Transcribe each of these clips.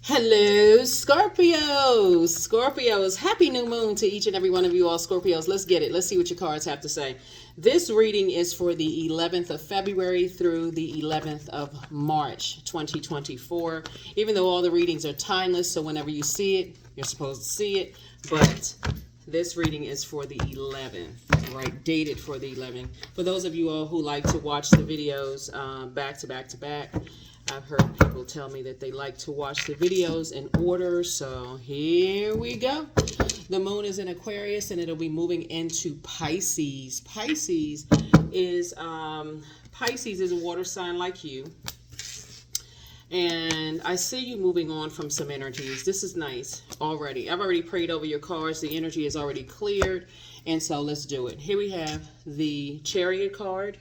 Hello, Scorpios. Scorpios, happy new moon to each and every one of you all Scorpios. Let's get it. Let's see what your cards have to say. This reading is for the 11th of February through the 11th of March, 2024. Even though all the readings are timeless, so whenever you see it, you're supposed to see it. But this reading is for the 11th, right? Dated for the 11th. For those of you all who like to watch the videos back to back to back, I've heard people tell me that they like to watch the videos in order, so here we go. The moon is in Aquarius, and it'll be moving into Pisces. Pisces is a water sign like you, and I see you moving on from some energies. This is nice already. I've already prayed over your cards. The energy is already cleared, and so let's do it. Here we have the Chariot card.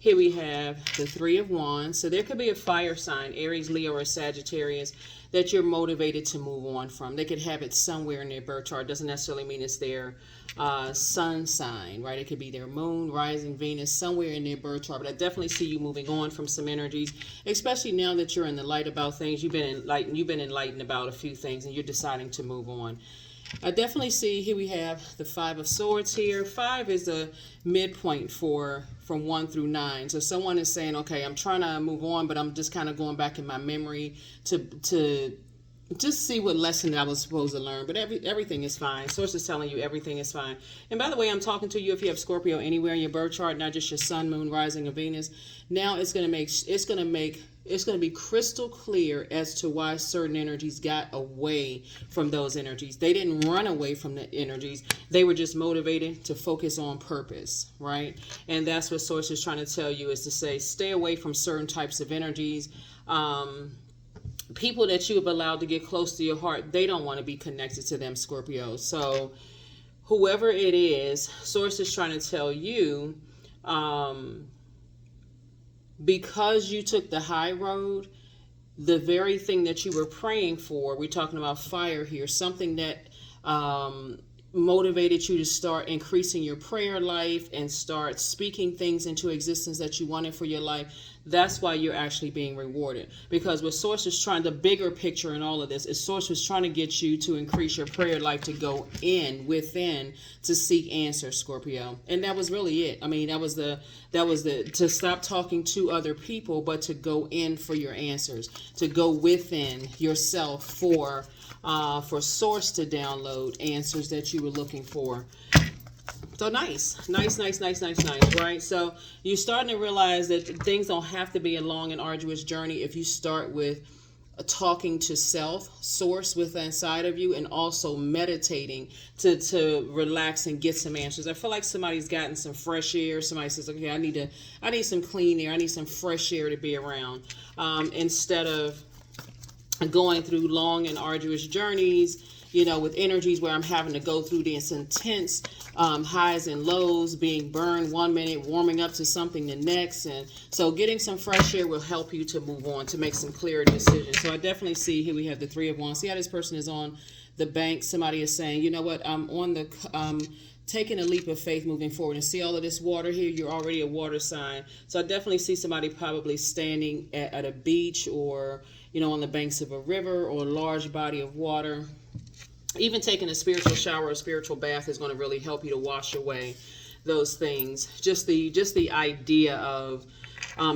Here we have the Three of Wands. So there could be a fire sign, Aries, Leo, or Sagittarius, that you're motivated to move on from. They could have it somewhere in their birth chart. Doesn't necessarily mean it's their sun sign, right? It could be their moon, rising, Venus, somewhere in their birth chart. But I definitely see you moving on from some energies, especially now that you're in the light about things. You've been enlightened about a few things, and you're deciding to move on. I definitely see here we have the Five of Swords here. 5 is a midpoint from 1 through 9. So someone is saying, okay, I'm trying to move on, but I'm just kind of going back in my memory to just see what lesson I was supposed to learn. But everything is fine. Source is telling you everything is fine. And by the way, I'm talking to you if you have Scorpio anywhere in your birth chart, not just your sun, moon, rising, or Venus. Now it's going to be crystal clear as to why certain energies got away from those energies. They didn't run away from the energies. They were just motivated to focus on purpose, right? And that's what Source is trying to tell you, is to say, stay away from certain types of energies. People that you have allowed to get close to your heart, they don't want to be connected to them, Scorpio. So whoever it is, Source is trying to tell you, because you took the high road, the very thing that you were praying for, we're talking about fire here, something that motivated you to start increasing your prayer life and start speaking things into existence that you wanted for your life. That's why you're actually being rewarded. Because what Source is trying, the bigger picture in all of this is Source was trying to get you to increase your prayer life, to go within to seek answers, Scorpio. And that was really it. I mean, that was the to stop talking to other people, but to go in for your answers, to go within yourself for Source to download answers that you were looking for. So nice, right? So you're starting to realize that things don't have to be a long and arduous journey if you start with talking to self, Source within inside of you, and also meditating to relax and get some answers. I feel like somebody's gotten some fresh air. Somebody says, okay, I need some clean air. I need some fresh air to be around. Instead of going through long and arduous journeys, with energies where I'm having to go through these intense highs and lows, being burned 1 minute, warming up to something the next. And so getting some fresh air will help you to move on, to make some clearer decisions. So I definitely see here we have the Three of Wands. See how this person is on the bank. Somebody is saying, you know what, I'm on the taking a leap of faith moving forward. And see all of this water here, you're already a water sign. So I definitely see somebody probably standing at a beach, or on the banks of a river or a large body of water. Even taking a spiritual shower or a spiritual bath is going to really help you to wash away those things. Just the idea of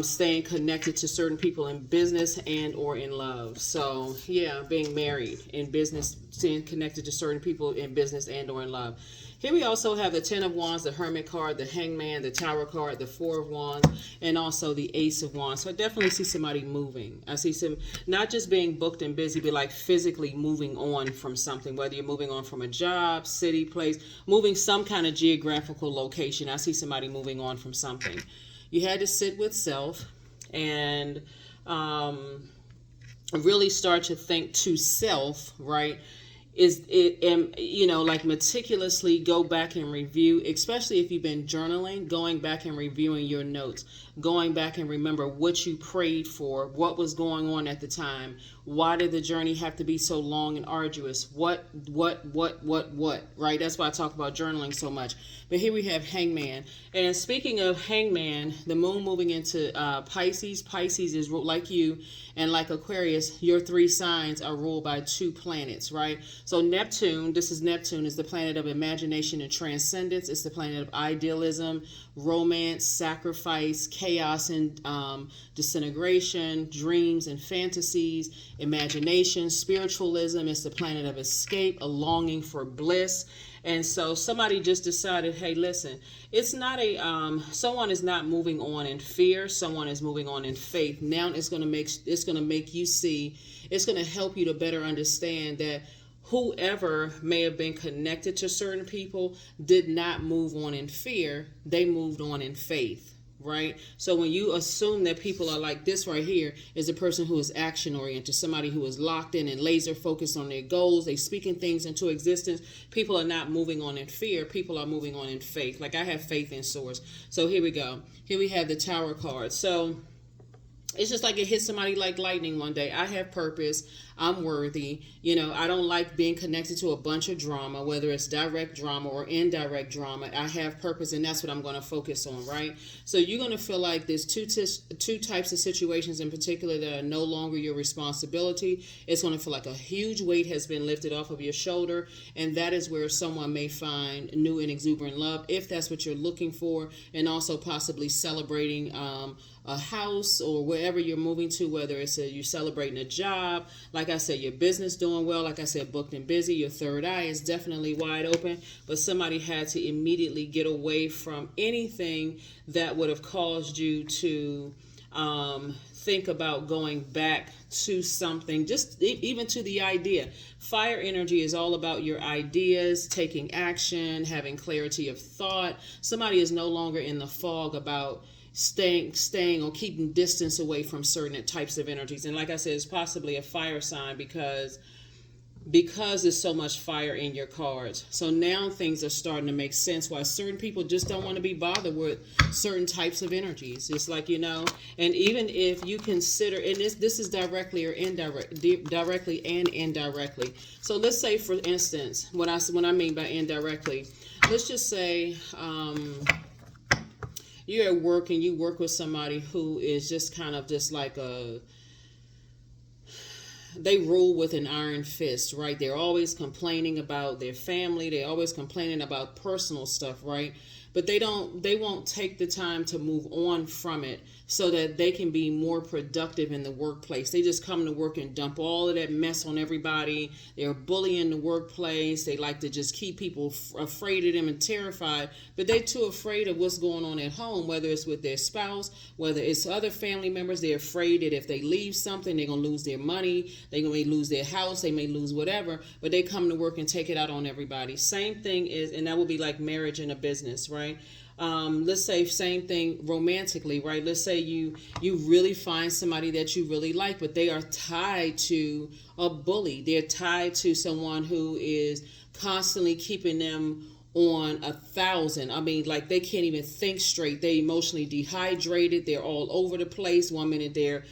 staying connected to certain people in business and or in love. So yeah, being married, in business, staying connected to certain people in business and or in love. Here we also have the Ten of Wands, the Hermit card, the Hangman, the Tower card, the Four of Wands, and also the Ace of Wands. So I definitely see somebody moving. I see some, not just being booked and busy, but like physically moving on from something, whether you're moving on from a job, city, place, moving some kind of geographical location. I see somebody moving on from something. You had to sit with self and really start to think to self, right? is it and like meticulously go back and review, especially if you've been journaling, going back and reviewing your notes, going back and remember what you prayed for, what was going on at the time, why did the journey have to be so long and arduous, what, right? That's why I talk about journaling so much. But here we have Hangman. And speaking of Hangman, the moon moving into Pisces is like you, and like Aquarius, your three signs are ruled by two planets, right? So Neptune, this is Neptune, is the planet of imagination and transcendence. It's the planet of idealism, romance, sacrifice, chaos and disintegration, dreams and fantasies, imagination, spiritualism. It's the planet of escape, a longing for bliss. And so somebody just decided, hey, listen, it's not someone is not moving on in fear. Someone is moving on in faith. Now it's going to make you see, it's going to help you to better understand that whoever may have been connected to certain people did not move on in fear. They moved on in faith. Right? So when you assume that people are like this right here is a person who is action oriented, somebody who is locked in and laser focused on their goals, they speaking things into existence. People are not moving on in fear. People are moving on in faith. Like I have faith in source. So here we go. Here we have the Tower card. So it's just like it hit somebody like lightning one day. I have purpose. I'm worthy. I don't like being connected to a bunch of drama, whether it's direct drama or indirect drama. I have purpose, and that's what I'm going to focus on, right? So you're going to feel like there's two types of situations in particular that are no longer your responsibility. It's going to feel like a huge weight has been lifted off of your shoulder, and that is where someone may find new and exuberant love, if that's what you're looking for, and also possibly celebrating a house or wherever you're moving to, whether it's you're celebrating a job. Like I said, your business doing well. Like I said, booked and busy. Your third eye is definitely wide open. But somebody had to immediately get away from anything that would have caused you to think about going back to something, just even to the idea. Fire energy is all about your ideas, taking action, having clarity of thought. Somebody is no longer in the fog about staying or keeping distance away from certain types of energies. And like I said, it's possibly a fire sign because there's so much fire in your cards. So now things are starting to make sense why certain people just don't want to be bothered with certain types of energies. It's like, and even if you consider, and this is directly or directly and indirectly. So let's say, for instance, what I mean by indirectly, let's just say, you're at work and you work with somebody who is just kind of just like they rule with an iron fist, right? They're always complaining about their family. They're always complaining about personal stuff, right? But they won't take the time to move on from it so that they can be more productive in the workplace. They just come to work and dump all of that mess on everybody. They're bullying the workplace. They like to just keep people afraid of them and terrified, but they're too afraid of what's going on at home, whether it's with their spouse, whether it's other family members. They're afraid that if they leave something, they're going to lose their money. They're going to lose their house. They may lose whatever, but they come to work and take it out on everybody. Same thing is, and that would be like marriage and a business, right? Let's say same thing romantically, right? Let's say you really find somebody that you really like, but they are tied to a bully. They're tied to someone who is constantly keeping them on 1,000. I mean, like they can't even think straight. They emotionally dehydrated. They're all over the place. One minute they're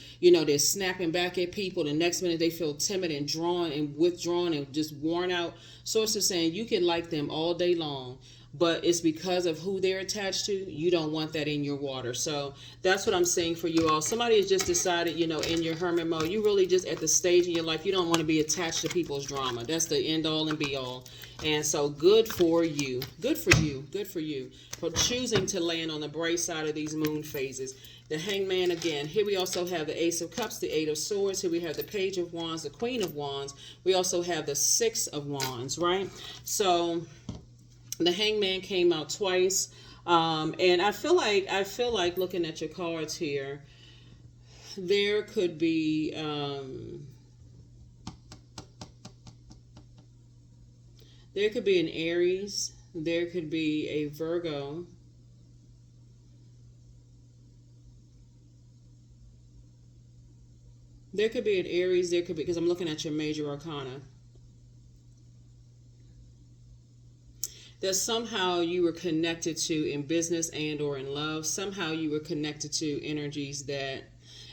snapping back at people. The next minute they feel timid and drawn and withdrawn and just worn out. Source is saying you can like them all day long, but it's because of who they're attached to. You don't want that in your water. So that's what I'm saying for you all. Somebody has just decided, in your hermit mode, you really just at the stage in your life, you don't want to be attached to people's drama. That's the end all and be all. And so good for you. Good for you. Good for you for choosing to land on the bright side of these moon phases. The Hangman again. Here we also have the Ace of Cups, the Eight of Swords. Here we have the Page of Wands, the Queen of Wands. We also have the Six of Wands, right? So the Hangman came out twice, and I feel like looking at your cards here, there could be an Aries, there could be a Virgo, there could be an Aries, there could be, because I'm looking at your major arcana. that somehow you were connected to in business and or in love. Somehow you were connected to energies that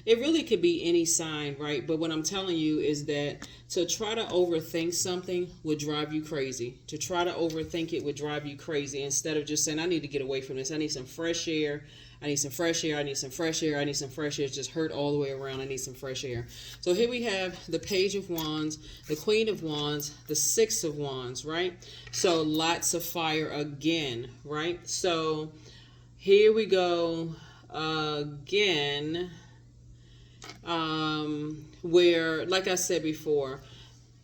it really could be any sign, right? But what I'm telling you is that to try to overthink something would drive you crazy. To try to overthink it would drive you crazy instead of just saying, I need to get away from this. I need some fresh air. I need some fresh air. I need some fresh air. I need some fresh air. It's just hurt all the way around. I need some fresh air. So here we have the Page of Wands, the Queen of Wands, the Six of Wands, right? So lots of fire again, right? So here we go again. Where, like I said before,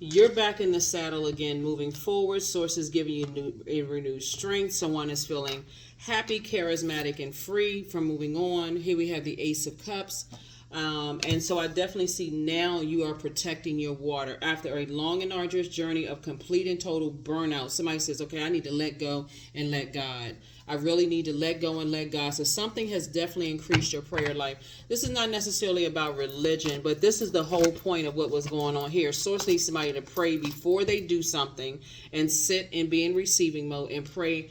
you're back in the saddle again, moving forward. Source is giving you a renewed strength. Someone is feeling happy, charismatic, and free from moving on. Here we have the Ace of Cups. And so I definitely see now you are protecting your water after a long and arduous journey of complete and total burnout. Somebody says, okay, I need to let go and let God. I really need to let go and let God. So something has definitely increased your prayer life. This is not necessarily about religion, but this is the whole point of what was going on here. Source needs somebody to pray before they do something and sit and be in receiving mode and pray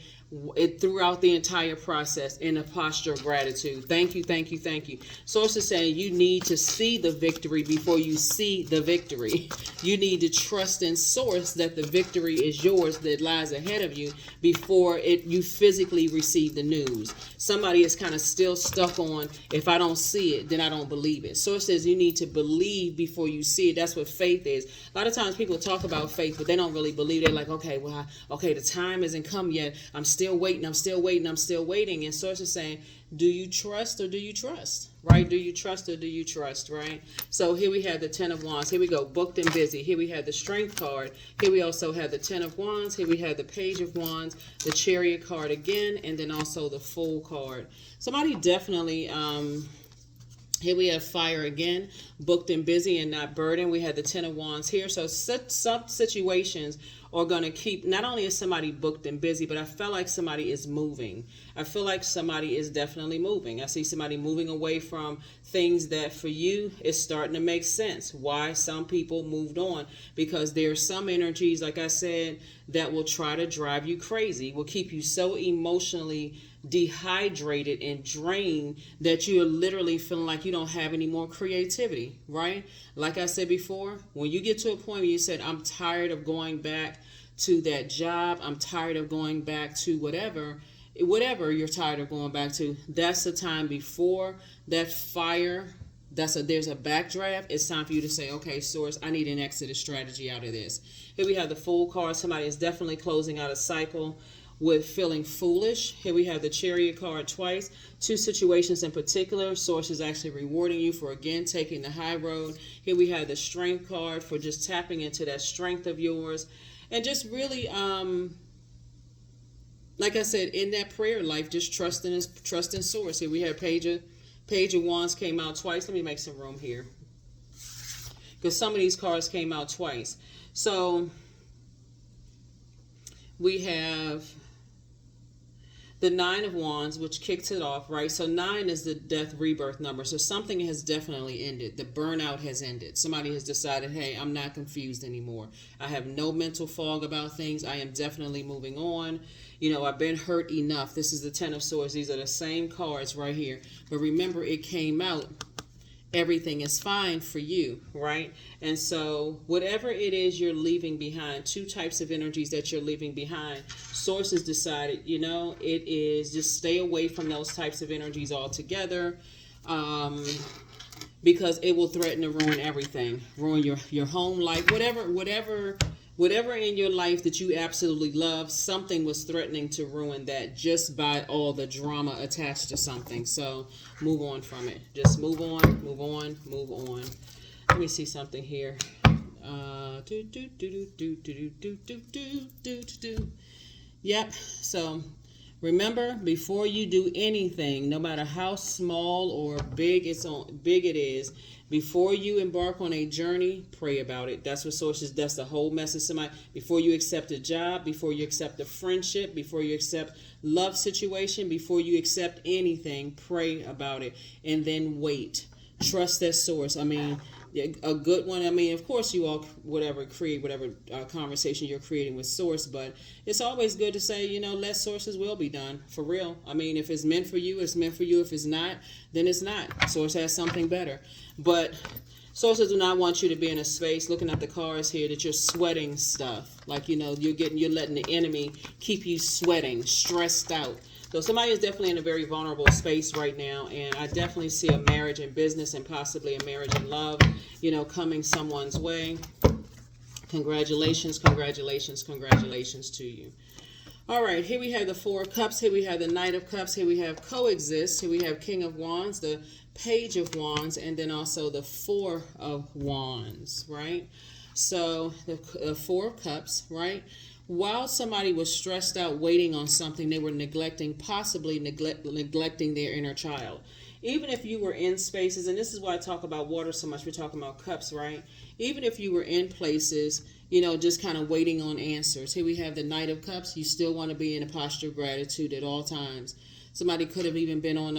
it throughout the entire process in a posture of gratitude. Thank you, thank you, thank you. Source is saying you need to see the victory before you see the victory. You need to trust in Source that the victory is yours, that lies ahead of you before you physically receive the news. Somebody is kind of still stuck on, if I don't see it, then I don't believe it. Source says you need to believe before you see it. That's what faith is. A lot of times people talk about faith, but they don't really believe. They're like, okay, well, the time hasn't come yet. I'm still waiting. And Source is saying, do you trust or do you trust? Right? Do you trust or do you trust? Right? So here we have the Ten of Wands. Here we go. Booked and busy. Here we have the Strength card. Here we also have the Ten of Wands. Here we have the Page of Wands, the Chariot card again, and then also the Fool card. Somebody definitely, here we have fire again, booked and busy and not burdened. We had the Ten of Wands here. So some situations are going to keep, not only is somebody booked and busy, but I feel like somebody is moving. I feel like somebody is definitely moving. I see somebody moving away from things that for you is starting to make sense. Why some people moved on, because there are some energies, like I said, that will try to drive you crazy, will keep you so emotionally dehydrated and drained that you're literally feeling like you don't have any more creativity, right? Like I said before, when you get to a point where you said, I'm tired of going back to that job, I'm tired of going back to whatever you're tired of going back to, that's the time before that fire, there's a backdraft. It's time for you to say, okay, Source, I need an exit strategy out of this. Here we have the Fool card. Somebody is definitely closing out a cycle with feeling foolish. Here we have the Chariot card twice. Two situations in particular. Source is actually rewarding you for, again, taking the high road. Here we have the Strength card for just tapping into that strength of yours. And just really, like I said, in that prayer life, just trust in Source. Here we have Page of Wands came out twice. Let me make some room here, because some of these cards came out twice. So we have the Nine of Wands, which kicks it off, right? So 9 is the death rebirth number. So something has definitely ended. The burnout has ended. Somebody has decided, hey, I'm not confused anymore. I have no mental fog about things. I am definitely moving on. I've been hurt enough. This is the Ten of Swords. These are the same cards right here. But remember, it came out, everything is fine for you, right? And so whatever it is you're leaving behind, two types of energies that you're leaving behind, Source has decided, it is just stay away from those types of energies altogether, because it will threaten to ruin everything, ruin your home life, whatever in your life that you absolutely love. Something was threatening to ruin that just by all the drama attached to something. So move on from it. Just move on, move on, move on. Let me see something here. Yep. So remember, before you do anything, no matter how small or big it is, before you embark on a journey, pray about it. That's what Sources, that's the whole message. Somebody, before you accept a job, before you accept a friendship, before you accept love situation, before you accept anything, pray about it and then wait. Trust that Source. a good one. I mean, of course, you all create whatever conversation you're creating with source, but it's always good to say, let sources will be done for real. I mean, if it's meant for you, it's meant for you. If it's not, then it's not. Source has something better. But sources do not want you to be in a space, looking at the cards here, that you're sweating stuff. Like, you're letting the enemy keep you sweating, stressed out. So somebody is definitely in a very vulnerable space right now, and I definitely see a marriage in business and possibly a marriage in love, coming someone's way. Congratulations, congratulations, congratulations to you. All right, here we have the Four of Cups. Here we have the Knight of Cups. Here we have Coexist. Here we have King of Wands, the Page of Wands, and then also the Four of Wands, right? So the Four of Cups, right? While somebody was stressed out waiting on something, they were possibly neglecting their inner child. Even if you were in spaces, and this is why I talk about water so much, we're talking about cups, right? Even if you were in places, just kind of waiting on answers. Here we have the Knight of Cups. You still want to be in a posture of gratitude at all times. Somebody could have even been on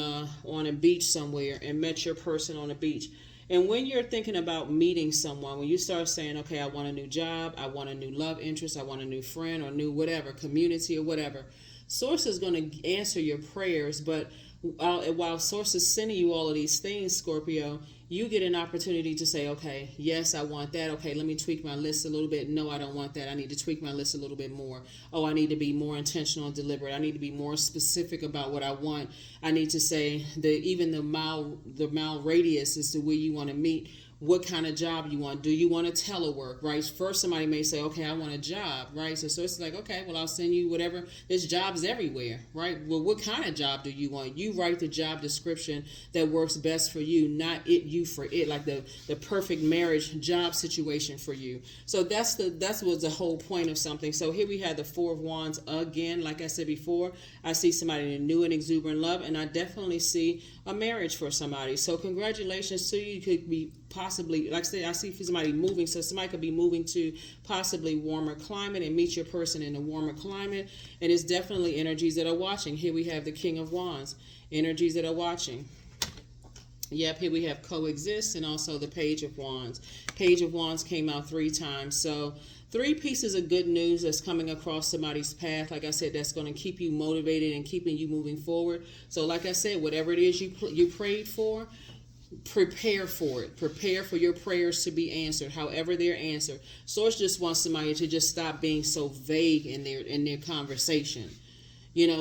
a beach somewhere and met your person on a beach. And when you're thinking about meeting someone, when you start saying, okay, I want a new job, I want a new love interest, I want a new friend or new whatever, community or whatever, Source is going to answer your prayers. But while Source is sending you all of these things, Scorpio, you get an opportunity to say, okay, yes, I want that. Okay, let me tweak my list a little bit. No, I don't want that. I need to tweak my list a little bit more. Oh, I need to be more intentional and deliberate. I need to be more specific about what I want. I need to say that even the mile radius is to where you want to meet. What kind of job you want? Do you want to telework, right? First, somebody may say, okay, I want a job, right? So it's like, okay, well, I'll send you whatever. There's jobs everywhere, right? Well, what kind of job do you want? You write the job description that works best for you, not you for it, like the perfect marriage job situation for you. So that's what's the whole point of something. So here we have the Four of Wands again. Like I said before, I see somebody in new and exuberant love, and I definitely see a marriage for somebody. So congratulations to you. You could be possibly, like I said, I see somebody moving, so somebody could be moving to possibly warmer climate and meet your person in a warmer climate. And it's definitely energies that are watching. Here we have the King of Wands, energies that are watching. Yep, here we have Coexist and also the Page of Wands. Page of Wands came out 3 times. So 3 pieces of good news that's coming across somebody's path. Like I said, that's going to keep you motivated and keeping you moving forward. So like I said, whatever it is you prayed for, prepare for it. Prepare for your prayers to be answered, however they're answered. Source just wants somebody to just stop being so vague in their conversation.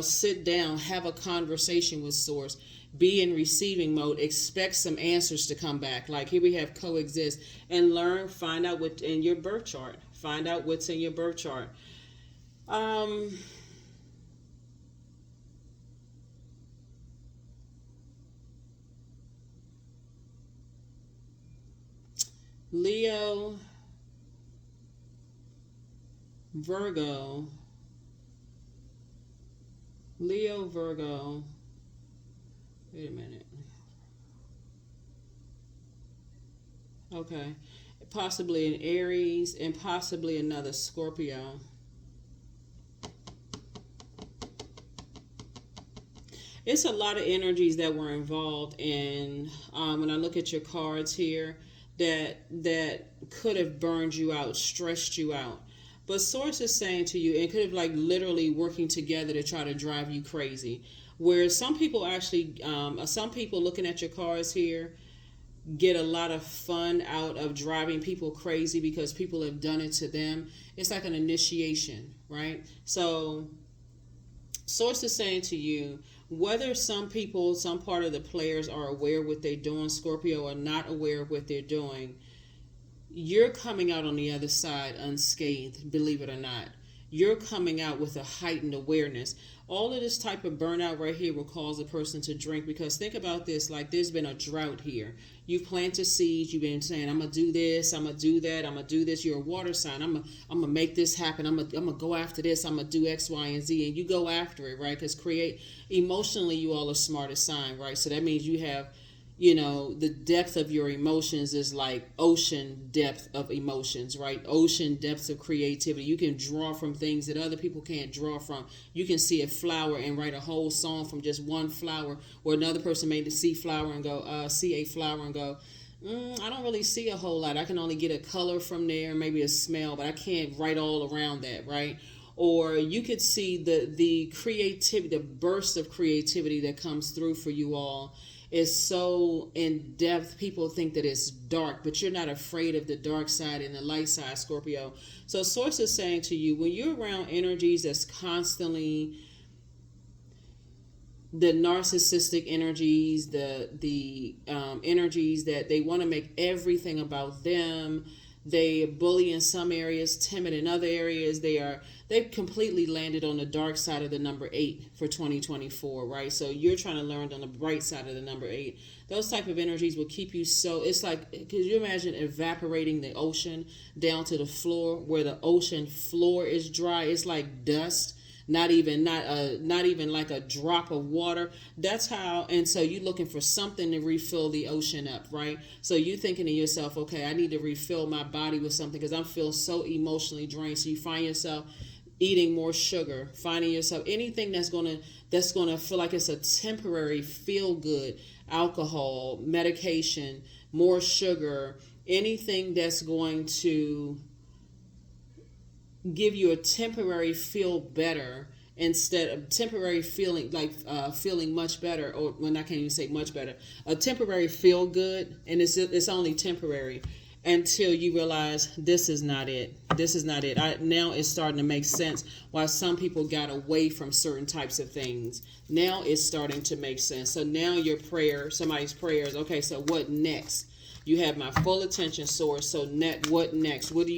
Sit down, have a conversation with Source. Be in receiving mode. Expect some answers to come back. Like here we have Coexist, and find out what's in your birth chart. Find out what's in your birth chart. Leo, Virgo, wait a minute. Okay, possibly an Aries and possibly another Scorpio. It's a lot of energies that were involved in, when I look at your cards here, that could have burned you out, stressed you out. But Source is saying to you, it could have like literally working together to try to drive you crazy. Where some people actually, some people looking at your cards here get a lot of fun out of driving people crazy because people have done it to them. It's like an initiation, right? So Source is saying to you, whether some people, some part of the players are aware of what they're doing, Scorpio, or not aware of what they're doing, you're coming out on the other side unscathed, believe it or not. You're coming out with a heightened awareness. All of this type of burnout right here will cause a person to drink, because think about this, like there's been a drought here. You've planted seeds. You've been saying, I'm going to do this, I'm going to do that, I'm going to do this. You're a water sign. I'm going to make this happen. I'm going to go after this. I'm going to do X, Y, and Z. And you go after it, right? Because emotionally, you all are smartest sign, right? So that means you have, the depth of your emotions is like ocean depth of emotions, right? Ocean depths of creativity. You can draw from things that other people can't draw from. You can see a flower and write a whole song from just one flower, or another person may see a flower and go, I don't really see a whole lot. I can only get a color from there, maybe a smell, but I can't write all around that, right? Or you could see the creativity, the burst of creativity that comes through for you all is so in depth. People think that it's dark, but you're not afraid of the dark side and the light side, Scorpio. So Source is saying to you, when you're around energies that's constantly the narcissistic energies, the energies that they want to make everything about them. They bully in some areas, timid in other areas. They've completely landed on the dark side of the number 8 for 2024, right? So you're trying to learn on the bright side of the number 8. Those type of energies will keep you so, it's like, could you imagine evaporating the ocean down to the floor where the ocean floor is dry? It's like dust. Not even like a drop of water. That's how. And so you're looking for something to refill the ocean up, right? So you thinking to yourself, okay, I need to refill my body with something because I'm feeling so emotionally drained. So you find yourself eating more sugar, finding yourself anything that's gonna feel like it's a temporary feel good, alcohol, medication, more sugar, anything that's going to give you a temporary feel better instead of temporary feeling, like feeling much better, or when I can't even say much better, a temporary feel good, and it's only temporary until you realize this is not it. This is not it. Now it's starting to make sense why some people got away from certain types of things. Now it's starting to make sense. So now your prayer, somebody's prayer is, okay, so what next? You have my full attention, Source. So what next? What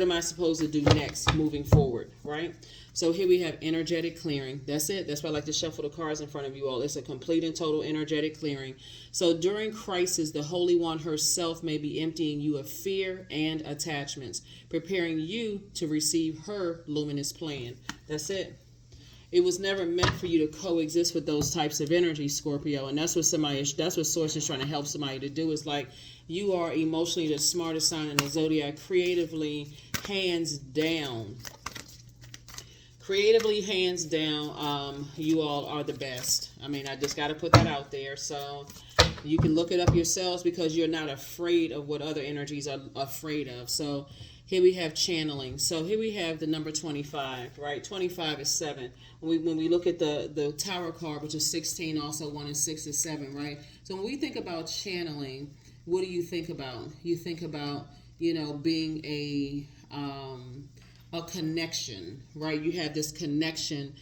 am I supposed to do next moving forward, right? So here we have energetic clearing. That's it. That's why I like to shuffle the cards in front of you all. It's a complete and total energetic clearing. So during crisis, the Holy One herself may be emptying you of fear and attachments, preparing you to receive her luminous plan. That's it. It was never meant for you to coexist with those types of energies, Scorpio. And that's what Source is trying to help somebody to do, is like, you are emotionally the smartest sign in the Zodiac, creatively, hands down. You all are the best. I mean, I just got to put that out there. So you can look it up yourselves because you're not afraid of what other energies are afraid of. So here we have channeling. So here we have the number 25, right? 25 is 7. When we look at the Tower card, which is 16, also 1 and 6 is 7, right? So when we think about channeling, what do you think about? You think about, being a connection, right? You have this connection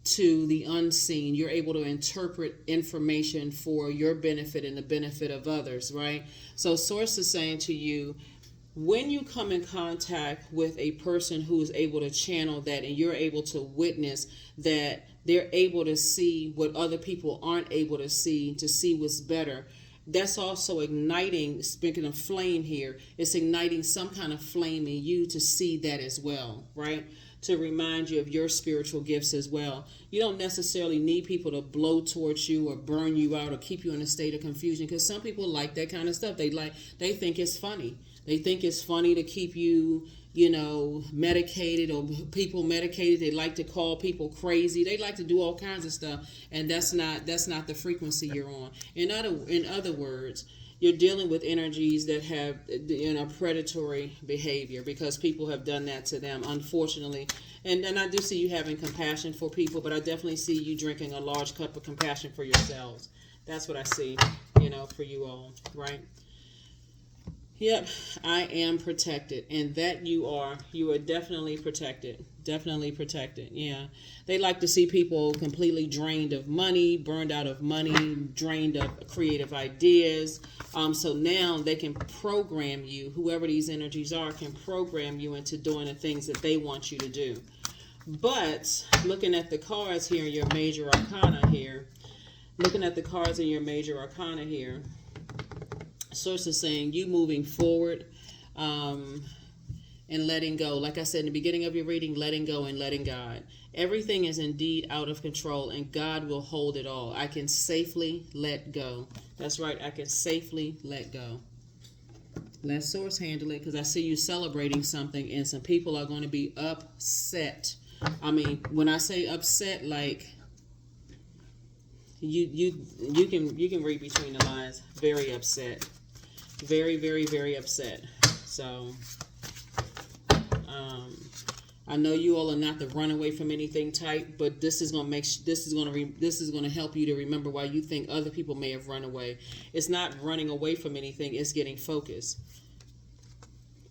to the unseen. You're able to interpret information for your benefit and the benefit of others, right? So Source is saying to you, when you come in contact with a person who is able to channel that, and you're able to witness that they're able to see what other people aren't able to see what's better, that's also igniting, speaking of flame here, it's igniting some kind of flame in you to see that as well, right? To remind you of your spiritual gifts as well. You don't necessarily need people to blow towards you or burn you out or keep you in a state of confusion, because some people like that kind of stuff. They think it's funny. They think it's funny to keep you, medicated, or people medicated. They like to call people crazy. They like to do all kinds of stuff, and that's not the frequency you're on. In other words, you're dealing with energies that have predatory behavior, because people have done that to them, unfortunately. And I do see you having compassion for people, but I definitely see you drinking a large cup of compassion for yourselves. That's what I see, for you all, right? Yep, I am protected, and that you are definitely protected. Definitely protected, yeah. They like to see people completely drained of money, burned out of money, drained of creative ideas. So now they can program you, whoever these energies are, can program you into doing the things that they want you to do. But looking at the cards here in your major arcana here, Source is saying you moving forward and letting go. Like I said in the beginning of your reading, letting go and letting God. Everything is indeed out of control, and God will hold it all. I can safely let go. That's right, I can safely let go. Let Source handle it, because I see you celebrating something, and some people are going to be upset. I mean, when I say upset, like you can read between the lines. Very upset. Very, very, very upset. So, I know you all are not the run away from anything type, but this is gonna help you to remember why you think other people may have run away. It's not running away from anything; it's getting focused.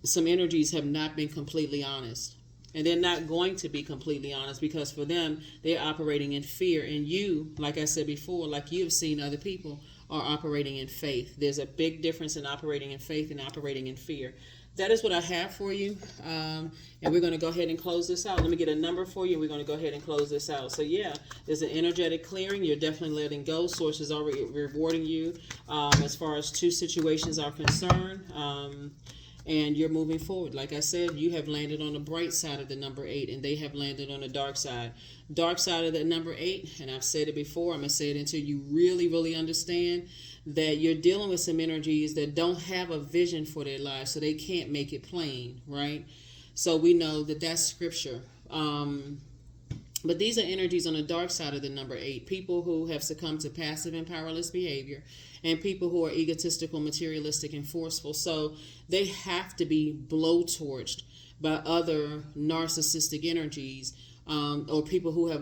Some energies have not been completely honest, and they're not going to be completely honest because for them, they're operating in fear, and you, like I said before, like you have seen other people, are operating in faith. There's a big difference in operating in faith and operating in fear. That is what I have for you. And we're going to go ahead and close this out. Let me get a number for you. We're going to go ahead and close this out. So, yeah, there's an energetic clearing. You're definitely letting go. Source is already rewarding you as far as two situations are concerned. And you're moving forward. Like I said, you have landed on the bright side of the number 8, and they have landed on the dark side. Dark side of the number 8, and I've said it before, I'm going to say it until you really, really understand that you're dealing with some energies that don't have a vision for their lives, so they can't make it plain, right? So we know that that's scripture. But these are energies on the dark side of the number 8. People who have succumbed to passive and powerless behavior, and people who are egotistical, materialistic, and forceful. So they have to be blowtorched by other narcissistic energies, or people who have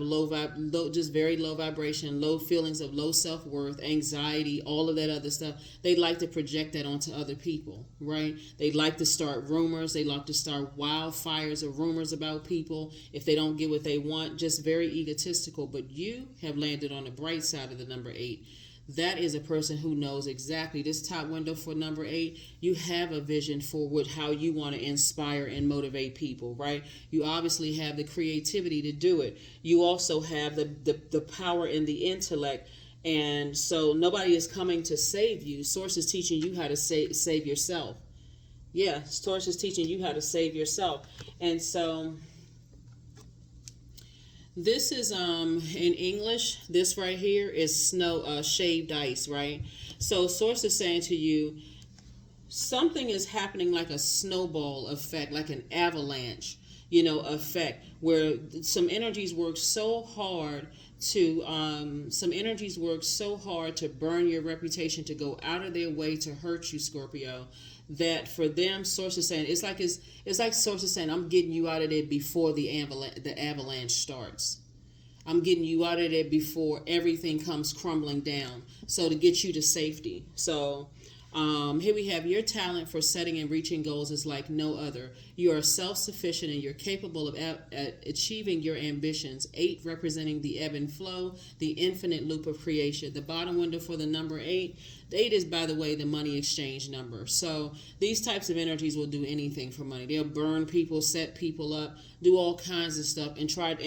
just very low vibration, low feelings of low self-worth, anxiety, all of that other stuff. They like to project that onto other people, right? They like to start rumors. They like to start wildfires of rumors about people if they don't get what they want. Just very egotistical. But you have landed on the bright side of the number 8. That is a person who knows exactly this top window for number 8. You have a vision for how you want to inspire and motivate people, right? You obviously have the creativity to do it. You also have the power and the intellect. And so nobody is coming to save you. Source is teaching you how to save yourself. Yeah, Source is teaching you how to save yourself. And so this is in English, this right here is shaved ice, right? So Source is saying to you, something is happening like a snowball effect, like an avalanche, effect, where some energies work so hard to burn your reputation, to go out of their way to hurt you, Scorpio. That for them, Source is saying it's like Source is saying, I'm getting you out of there before the avalanche starts. I'm getting you out of there before everything comes crumbling down. So to get you to safety. So here we have your talent for setting and reaching goals is like no other. You are self-sufficient and you're capable of achieving your ambitions. 8 representing the ebb and flow, the infinite loop of creation. The bottom window for the number 8. The 8 is, by the way, the money exchange number. So these types of energies will do anything for money. They'll burn people, set people up, do all kinds of stuff, and tried.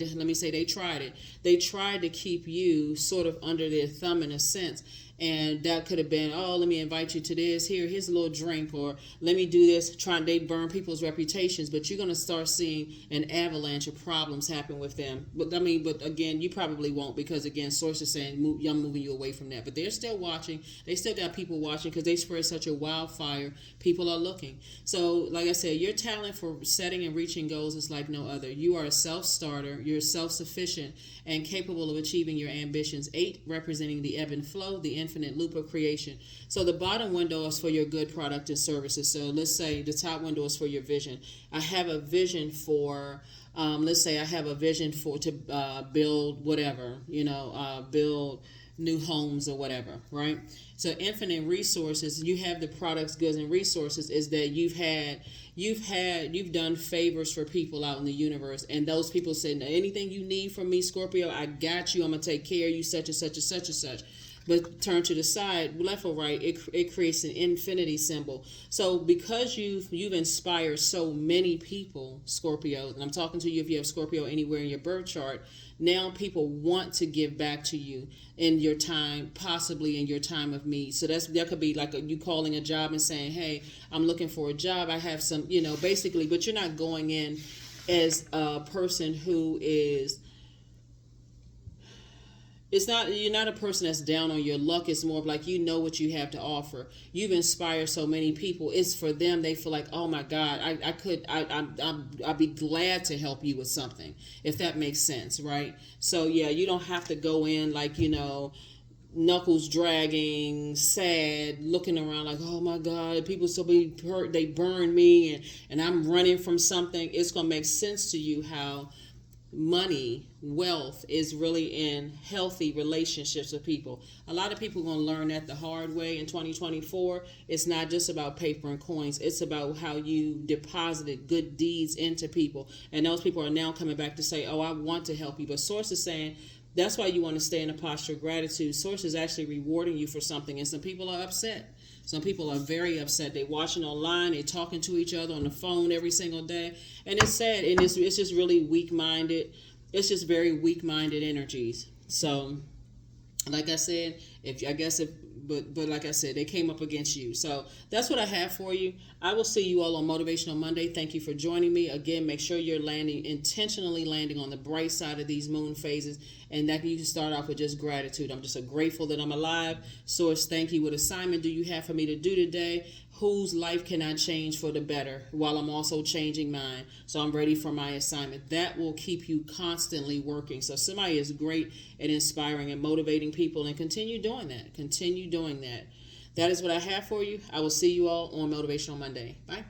Let me say they tried it. They tried to keep you sort of under their thumb in a sense. And that could have been, oh, let me invite you to this. Here's a little drink, or let me do this. They burn people's reputations, but you're going to start seeing an avalanche of problems happen with them. But again, you probably won't, because again, Source is saying, I'm moving you away from that. But they're still watching. They still got people watching because they spread such a wildfire. People are looking. So, like I said, your talent for setting and reaching goals is like no other. You are a self-starter. You're self-sufficient and capable of achieving your ambitions. 8 representing the ebb and flow, the infinite loop of creation. So the bottom window is for your good product and services. So let's say the top window is for your vision. I have a vision for, to build whatever, build new homes or whatever, right? So infinite resources, you have the products, goods, and resources, is that you've done favors for people out in the universe, and those people said, anything you need from me, Scorpio, I got you. I'm gonna take care of you, such and such and such and such. But turn to the side, left or right, it creates an infinity symbol. So because you've inspired so many people, Scorpio, and I'm talking to you if you have Scorpio anywhere in your birth chart, now people want to give back to you in your time, possibly in your time of need. So that could be like you calling a job and saying, hey, I'm looking for a job. I have some, basically, but you're not going in as a person who is, you're not a person that's down on your luck. It's more of like, what you have to offer. You've inspired so many people. It's for them. They feel like, oh my God, I'd be glad to help you with something, if that makes sense, right? So yeah, you don't have to go in like, knuckles dragging, sad, looking around like, oh my God, people so be hurt, they burn me, and I'm running from something, it's going to make sense to you how money, wealth is really in healthy relationships with people. A lot of people are going to learn that the hard way in 2024. It's not just about paper and coins. It's about how you deposited good deeds into people. And those people are now coming back to say, oh, I want to help you. But Source is saying, that's why you want to stay in a posture of gratitude. Source is actually rewarding you for something. And some people are upset. Some people are very upset. They're watching online. They're talking to each other on the phone every single day. And it's sad. And it's just really weak-minded. It's just very weak-minded energies. So, like I said, but like I said, they came up against you. So that's what I have for you. I will see you all on Motivational Monday. Thank you for joining me. Again, make sure you're intentionally landing on the bright side of these moon phases, and that you can start off with just gratitude. I'm just grateful that I'm alive. Source, thank you. What assignment do you have for me to do today? Whose life can I change for the better while I'm also changing mine? So I'm ready for my assignment. That will keep you constantly working. So somebody is great at inspiring and motivating people, and continue doing that. Continue doing that. That is what I have for you. I will see you all on Motivational Monday. Bye.